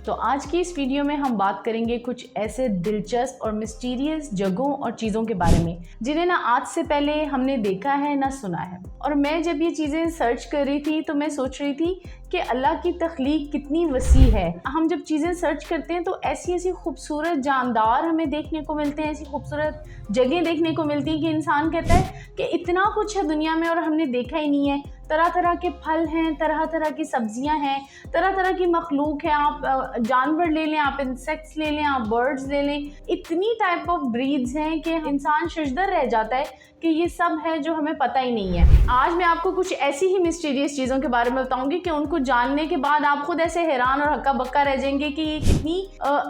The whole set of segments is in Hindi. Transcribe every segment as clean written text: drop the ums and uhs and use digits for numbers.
तो आज की इस वीडियो में हम बात करेंगे कुछ ऐसे दिलचस्प और मिस्टीरियस जगहों और चीज़ों के बारे में जिन्हें ना आज से पहले हमने देखा है ना सुना है। और मैं जब ये चीज़ें सर्च कर रही थी तो मैं सोच रही थी कि अल्लाह की तख्लीक कितनी वसी है। हम जब चीज़ें सर्च करते हैं तो ऐसी ऐसी खूबसूरत जानदार हमें देखने को मिलते हैं, ऐसी खूबसूरत जगह देखने को मिलती हैं कि इंसान कहता है कि इतना कुछ है दुनिया में और हमने देखा ही नहीं है। तरह तरह के फल हैं, तरह तरह की सब्जियां हैं, तरह तरह की मखलूक है। आप जानवर ले लें, आप इंसेक्ट्स ले लें, आप बर्ड्स ले लें, इतनी टाइप ऑफ ब्रीड्स हैं कि इंसान शर्जदर रह जाता है कि ये सब है जो हमें पता ही नहीं है। आज मैं आपको कुछ ऐसी ही मिस्टीरियस चीज़ों के बारे में बताऊंगी कि उनको जानने के बाद आप खुद ऐसे हैरान और हक्का बक्का रह जाएंगे कि ये कितनी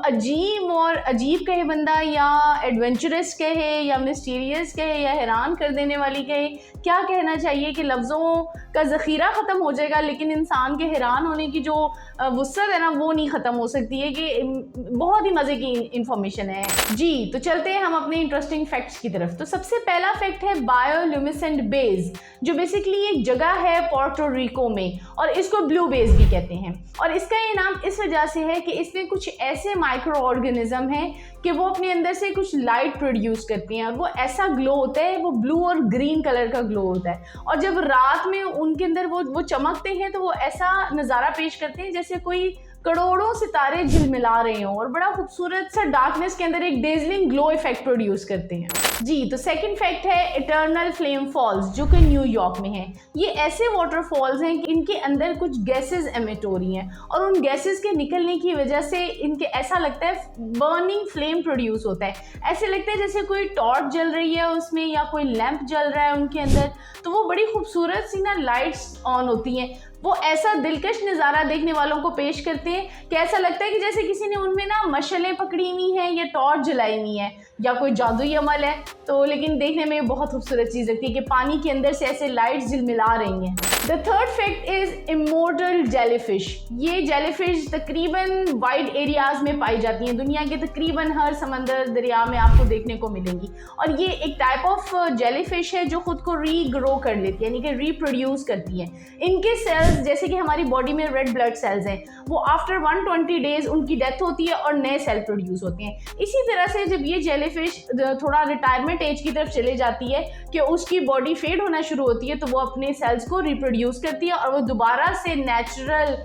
अजीब और अजीब कहे बंदा, या एडवेंचरस कहे, या मिस्टीरियस कहे, या हैरान कर देने वाली कहे, क्या कहना चाहिए कि लफ्ज़ों का ज़ख़ीरा ख़त्म हो जाएगा लेकिन इंसान के हैरान होने की जो वुसअत है ना वो नहीं ख़त्म हो सकती है। कि बहुत ही मज़े की इंफॉर्मेशन है जी। तो चलते हैं हम अपने इंटरेस्टिंग फैक्ट्स की तरफ। तो सबसे पहला फैक्ट है बायोल्यूमिनेसेंट बेज, जो बेसिकली एक जगह है पोर्टो रिको में और इसको ब्लू बेज भी कहते हैं। और इसका ये नाम इस वजह से है कि इसमें कुछ ऐसे माइक्रो ऑर्गेनिज्म हैं कि वो अपने अंदर से कुछ लाइट प्रोड्यूस करती हैं और वो ऐसा ग्लो होता है, वो ब्लू और ग्रीन कलर का ग्लो होता है। और जब रात में उनके अंदर वो चमकते हैं तो वो ऐसा नज़ारा पेश करते हैं जैसे कोई करोड़ों सितारे झिलमिला रहे हों और बड़ा खूबसूरत सा डार्कनेस के अंदर एक डेजलिंग ग्लो इफेक्ट प्रोड्यूस करते हैं जी। तो सेकंड फैक्ट है इटर्नल फ्लेम फॉल्स, जो कि न्यूयॉर्क में है। ये ऐसे वाटरफॉल्स हैं कि इनके अंदर कुछ गैसेस एमिट हो रही हैं और उन गैसेस के निकलने की वजह से इनके ऐसा लगता है बर्निंग फ्लेम प्रोड्यूस होता है। ऐसे लगता है जैसे कोई टॉर्च जल रही है उसमें या कोई लैंप जल रहा है उनके अंदर। तो वो बड़ी खूबसूरत सी ना लाइट्स ऑन होती हैं। वो ऐसा दिलकश नज़ारा देखने वालों को पेश करते हैं कि ऐसा लगता है कि जैसे किसी ने उनमें ना मशलें पकड़ी हुई हैं या टॉर्च जलाई हुई है या कोई जादुई अमल है। तो लेकिन देखने में बहुत खूबसूरत चीज़ लगती है कि पानी के अंदर से ऐसे लाइट्स झिलमिला रही हैं। The third fact is immortal jellyfish. ये जेलीफिश तकरीबन वाइड एरियाज में पाई जाती हैं, दुनिया के तकरीबन हर समंदर दरिया में आपको देखने को मिलेंगी। और ये एक टाइप ऑफ जेलीफिश है जो खुद को रीग्रो कर लेती है, यानी कि रीप्रोड्यूस करती है। इनके सेल्स जैसे कि हमारी बॉडी में रेड ब्लड सेल्स हैं, वो आफ्टर 120 डेज उनकी डेथ होती है और नए सेल प्रोड्यूस होते हैं। इसी तरह से जब ये जेलीफिश थोड़ा रिटायरमेंट एज की तरफ चले जाती है कि उसकी बॉडी फेड होना शुरू होती है तो वो अपने सेल्स को रिप्रोड्यूस करती है और वो दोबारा से नेचुरल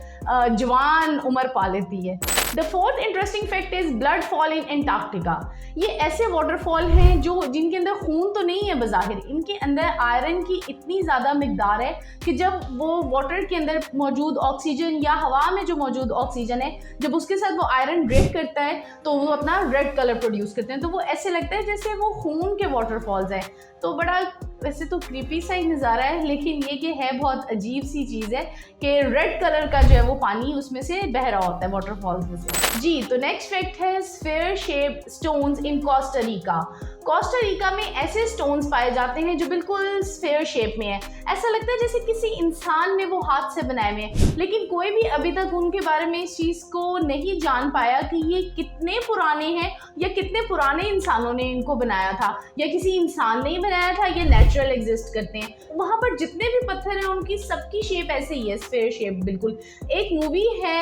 जवान उम्र पा लेती है। The fourth interesting fact is blood fall in Antarctica. ये ऐसे वाटरफॉल हैं जो जिनके अंदर खून तो नहीं है बज़ाहिर, इनके अंदर आयरन की इतनी ज़्यादा मिकदार है कि जब वो वाटर के अंदर मौजूद ऑक्सीजन या हवा में जो मौजूद ऑक्सीजन है जब उसके साथ वो आयरन ब्रेक करता है तो वो अपना रेड कलर प्रोड्यूस करते हैं। तो वो ऐसे लगता है जैसे वो खून के वाटरफॉल्स हैं। तो बड़ा वैसे तो क्रीपी सा ही नज़ारा है लेकिन ये कि है बहुत अजीब सी चीज़ है कि रेड कलर का जो है वो पानी उसमें से बह रहा होता है वाटरफॉल्स में से जी। तो नेक्स्ट फैक्ट है sphere shape stones in Costa Rica. Costa Rica में ऐसे स्टोन्स पाए जाते हैं जो बिल्कुल स्फीयर शेप में है। ऐसा लगता है जैसे किसी इंसान ने वो हाथ से बनाए हुए हैं, लेकिन कोई भी अभी तक उनके बारे में इस चीज़ को नहीं जान पाया कि ये कितने पुराने हैं या कितने पुराने इंसानों ने इनको बनाया था, या किसी इंसान ने ही बनाया था, ये नेचुरल एग्जिस्ट करते हैं। वहाँ पर जितने भी पत्थर हैं उनकी सबकी शेप ऐसे ही है, स्फीयर शेप बिल्कुल। एक मूवी है,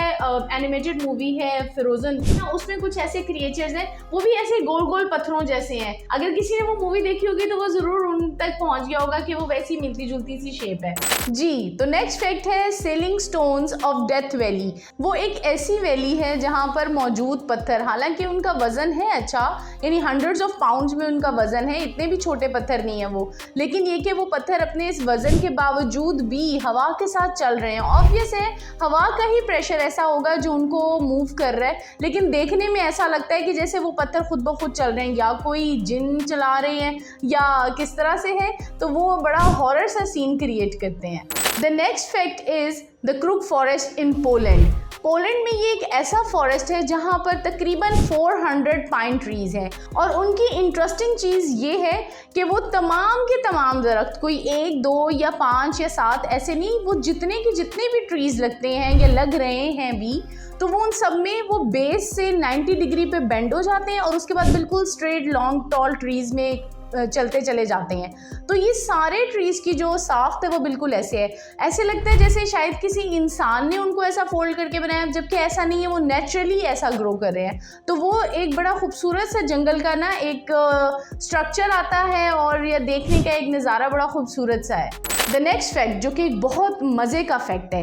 एनिमेटेड मूवी है फिरोजन, उसमें कुछ ऐसे क्रिएचर्स हैं वो भी ऐसे गोल गोल पत्थरों जैसे हैं। अगर किसी ने वो मूवी देखी होगी तो वो जरूर उन तक पहुंच गया होगा कि वो वैसी मिलती जुलती सी शेप है जी। तो नेक्स्ट फैक्ट है selling stones of death valley. वो एक ऐसी वैली है जहां पर मौजूद पत्थर, हालांकि उनका वजन है अच्छा, यानी हंड्रेड्स ऑफ पाउंड्स में उनका वजन है, इतने भी छोटे पत्थर नहीं है वो, लेकिन ये कि वो पत्थर अपने इस वजन के बावजूद भी हवा के साथ चल रहे हैं। ऑब्वियस है हवा का ही प्रेशर ऐसा होगा जो उनको मूव कर रहा है, लेकिन देखने में ऐसा लगता है कि जैसे वो पत्थर खुद ब खुद चल रहे हैं या कोई जिन चला रहे हैं या किस तरह से है। तो वो बड़ा हॉरर सा सीन क्रिएट करते हैं। The next fact is the crook forest in Poland. Poland में ये एक ऐसा फॉरेस्ट है जहाँ पर तकरीबन 400 पाइन ट्रीज हैं और उनकी इंटरेस्टिंग चीज़ ये है कि वो तमाम के तमाम दरख्त, कोई 1, 2 या 5 या 7 ऐसे नहीं, वो जितने भी ट्रीज लगते हैं या लग रहे हैं भी, तो वो उन सब में वो बेस से 90 डिग्री पे बेंड हो जाते हैं और उसके बाद बिल्कुल स्ट्रेट लॉन्ग टॉल ट्रीज में चलते चले जाते हैं। तो ये सारे ट्रीज़ की जो साख्त है वो बिल्कुल ऐसे है, ऐसे लगता है जैसे शायद किसी इंसान ने उनको ऐसा फोल्ड करके बनाया, जबकि ऐसा नहीं है, वो नेचुरली ऐसा ग्रो कर रहे हैं। तो वो एक बड़ा खूबसूरत सा जंगल का ना एक स्ट्रक्चर आता है और यह देखने का एक नज़ारा बड़ा खूबसूरत सा है। द नेक्स्ट फैक्ट जो कि एक बहुत मज़े का फैक्ट है,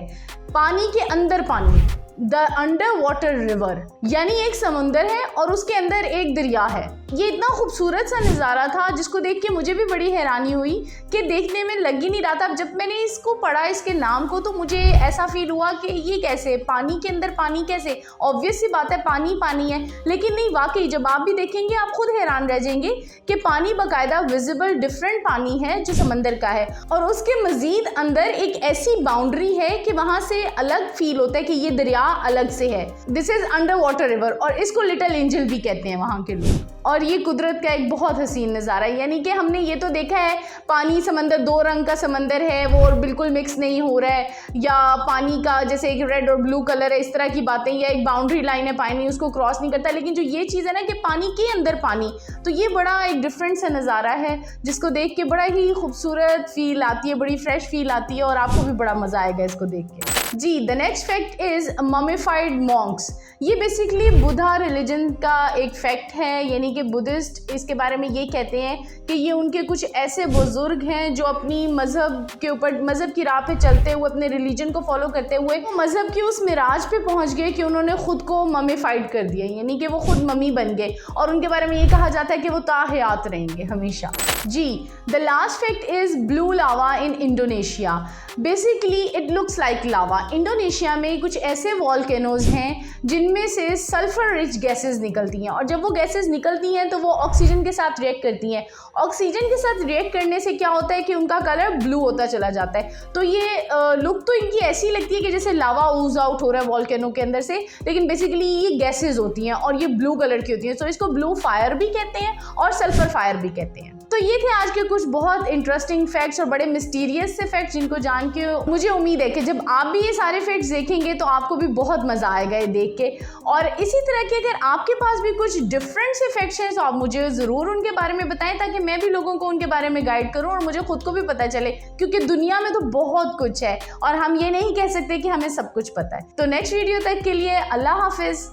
पानी के अंदर पानी, द अंडर वाटर रिवर, यानी एक समुंदर है और उसके अंदर एक दरिया है। ये इतना खूबसूरत सा नज़ारा था जिसको देख के मुझे भी बड़ी हैरानी हुई कि देखने में लग ही नहीं रहा था। जब मैंने इसको पढ़ा, इसके नाम को, तो मुझे ऐसा फील हुआ कि ये कैसे, पानी के अंदर पानी कैसे, ऑब्वियस सी बात है पानी पानी है। लेकिन नहीं, वाकई जब आप भी देखेंगे आप खुद हैरान रह जाएंगे कि पानी बाकायदा विजिबल डिफरेंट पानी है जो समंदर का है, और उसके मज़ीद अंदर एक ऐसी बाउंड्री है कि वहाँ से अलग फील होता है कि ये दरिया अलग से है। This is under water river, और इसको लिटिल एंजल भी कहते हैं वहाँ के लोग। और ये कुदरत का एक बहुत हसीन नज़ारा है, यानी कि हमने ये तो देखा है पानी समंदर, दो रंग का समंदर है वो और बिल्कुल मिक्स नहीं हो रहा है, या पानी का जैसे एक रेड और ब्लू कलर है, इस तरह की बातें, या एक बाउंड्री लाइन है, पानी उसको क्रॉस नहीं करता। लेकिन जो ये चीज़ है ना कि पानी के अंदर पानी, तो ये बड़ा एक डिफरेंट सा नज़ारा है जिसको देख के बड़ा ही खूबसूरत फील आती है, बड़ी फ्रेश फील आती है, और आपको भी बड़ा मज़ा आएगा इसको देख के। जी, the next fact is mummified monks. ये बेसिकली बुद्धा रिलीजन का एक फैक्ट है, यानी कि बुद्धिस्ट इसके बारे में ये कहते हैं कि ये उनके कुछ ऐसे बुजुर्ग हैं जो अपनी मज़हब के ऊपर, मज़हब की राह पे चलते हुए, अपने रिलीजन को फॉलो करते हुए मज़हब की उस मिराज पे पहुंच गए कि उन्होंने खुद को ममिफाइड कर दिया, यानी कि वो खुद मम्मी बन गए, और उनके बारे में ये कहा जाता है कि वो ताहयात रहेंगे हमेशा। जी, the last fact is blue lava in Indonesia. Basically it looks like lava. Indonesia में कुछ ऐसे वॉल्केनोज हैं जिनमें से सल्फर रिच गैसेस निकलती हैं, और जब वो गैसेस निकलती हैं तो वो ऑक्सीजन के साथ रिएक्ट करती हैं। ऑक्सीजन के साथ रिएक्ट करने से क्या होता है कि उनका कलर ब्लू होता चला जाता है। तो ये लुक तो इनकी ऐसी लगती है कि जैसे लावा ऊज आउट हो रहा है वॉल्केनो के अंदर से, लेकिन बेसिकली ये गैसेज होती हैं और ये ब्लू कलर की होती हैं। तो इसको ब्लू फायर भी कहते हैं और सल्फर फायर भी कहते हैं। तो ये थे आज के कुछ बहुत इंटरेस्टिंग फैक्ट्स और बड़े मिस्टीरियस से फैक्ट्स, जिनको जान के मुझे उम्मीद है कि जब आप भी ये सारे फैक्ट्स देखेंगे तो आपको भी बहुत मज़ा आएगा ये देख के। और इसी तरह के अगर आपके पास भी कुछ डिफरेंट से फैक्ट्स हैं तो आप मुझे ज़रूर उनके बारे में बताएं, ताकि मैं भी लोगों को उनके बारे में गाइड करूं और मुझे खुद को भी पता चले, क्योंकि दुनिया में तो बहुत कुछ है और हम ये नहीं कह सकते कि हमें सब कुछ पता है। तो नेक्स्ट वीडियो तक के लिए अल्लाह हाफिज़।